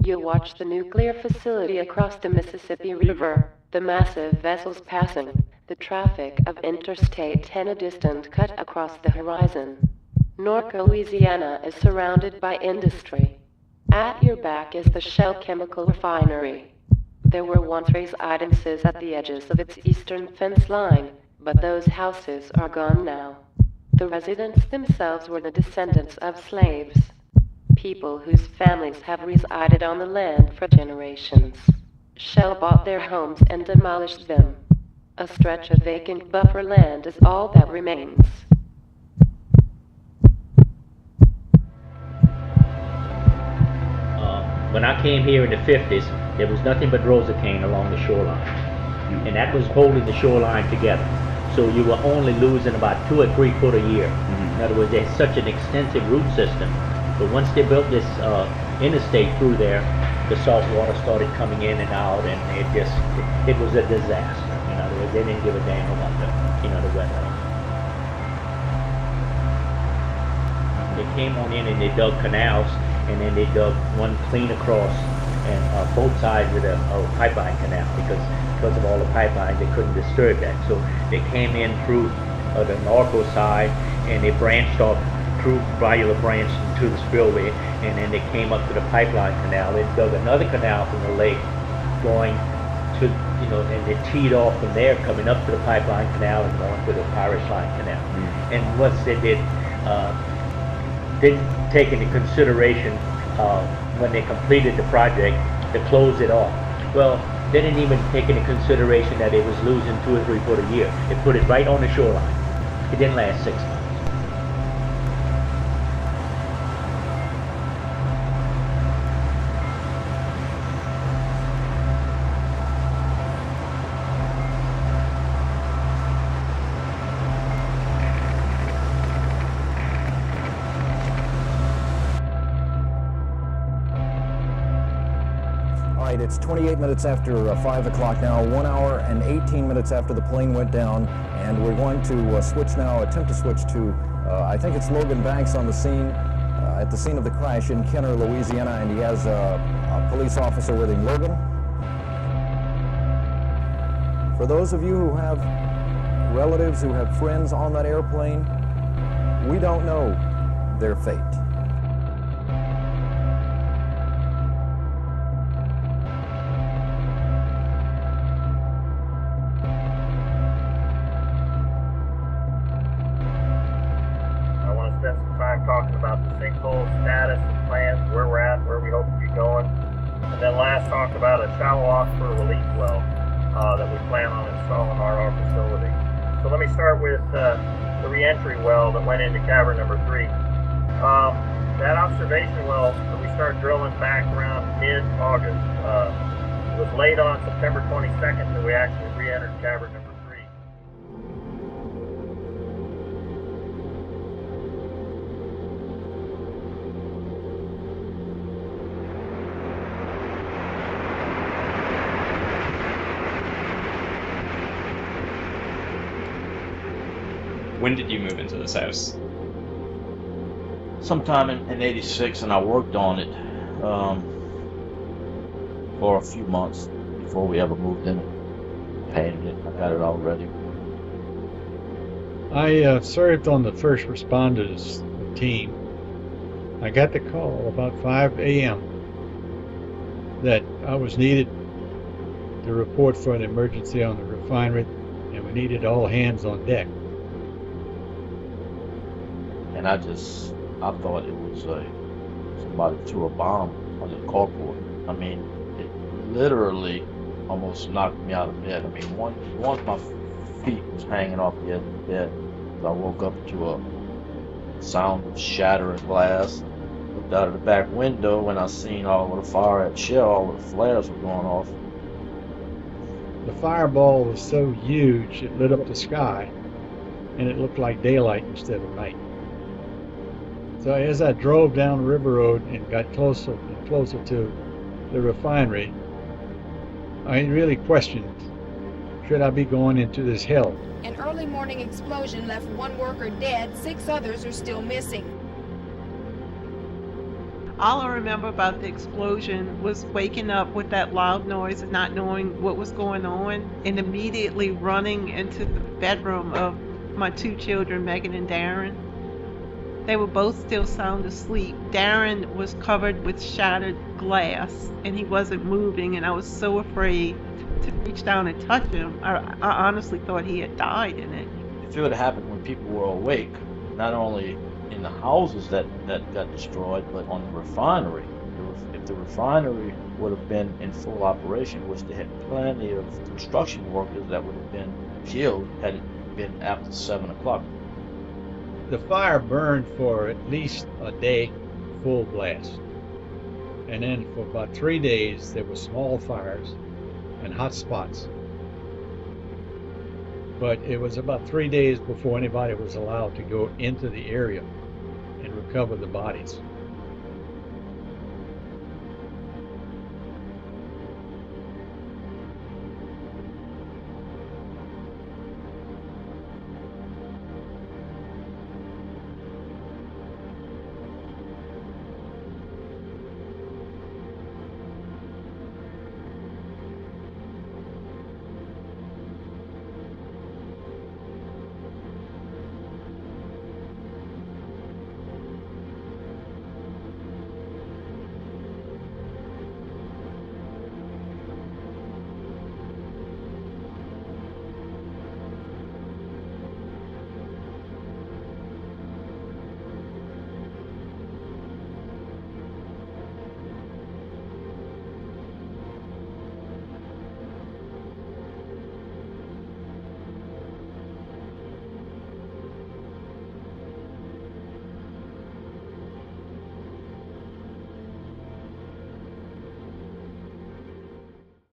You watch the nuclear facility across the Mississippi River, the massive vessels passing, the traffic of Interstate and a distant cut across the horizon. North Louisiana is surrounded by industry. At your back is the Shell chemical refinery. There were once residences at the edges of its eastern fence line, but those houses are gone now. The residents themselves were the descendants of slaves, people whose families have resided on the land for generations. Shell bought their homes and demolished them. A stretch of vacant buffer land is all that remains. When I came here in the 50s, there was nothing but rosa cane along the shoreline. And that was holding the shoreline together. So you were only losing about 2 or 3 foot a year. In other words, there's such an extensive root system. But once they built this interstate through there, the salt water started coming in and out, and it was a disaster. In other words, they didn't give a damn about the wetlands. They came on in and they dug canals, and then they dug one clean across and both sides of the pipeline canal because of all the pipelines, they couldn't disturb that. So they came in through the Norco side, and they branched off through Bayou branch into the spillway, and then they came up to the pipeline canal. They dug another canal from the lake going to, and they teed off from there, coming up to the pipeline canal and going to the Parish Line Canal. And once they didn't take into consideration when they completed the project to close it off. Well, they didn't even take into consideration that it was losing 2 or 3 foot a year. They put it right on the shoreline. It didn't last 6 months. It's 28 minutes after 5 o'clock now, 1 hour and 18 minutes after the plane went down, and we're going to attempt to switch to, I think it's Logan Banks on the scene, at the scene of the crash in Kenner, Louisiana, and he has a police officer with him. Logan? For those of you who have relatives, who have friends on that airplane, we don't know their fate. Spend some time talking about the sinkhole status and plans, where we're at, where we hope to be going, and then last talk about a shallow aquifer relief well that we plan on installing on our facility. So let me start with the re-entry well that went into cavern number 3. That observation well that we started drilling back around mid-August was late on September 22nd that we actually re-entered cavern number 3. When did you move into this house? Sometime in 86, and I worked on it for a few months before we ever moved in it. Painted it. I got it all ready. I served on the first responders team. I got the call about 5 a.m. that I was needed to report for an emergency on the refinery, and we needed all hands on deck. And I thought it was somebody threw a bomb on the carport. I mean, it literally almost knocked me out of bed. I mean, once my feet was hanging off the edge of the bed, I woke up to a sound of shattering glass. Looked out of the back window when I seen all of the fire at Shell, all of the flares were going off. The fireball was so huge it lit up the sky, and it looked like daylight instead of night. So as I drove down the river road and got closer and closer to the refinery, I really questioned, should I be going into this hell? An early morning explosion left one worker dead, 6 others are still missing. All I remember about the explosion was waking up with that loud noise and not knowing what was going on, and immediately running into the bedroom of my two children, Megan and Darren. They were both still sound asleep. Darren was covered with shattered glass, and he wasn't moving, and I was so afraid to reach down and touch him. I honestly thought he had died in it. If it would have happened when people were awake, not only in the houses that got destroyed, but on the refinery. If the refinery would have been in full operation, which they had plenty of construction workers that would have been killed had it been after 7 o'clock. The fire burned for at least a day, full blast. And then for about 3 days, there were small fires and hot spots. But it was about 3 days before anybody was allowed to go into the area and recover the bodies.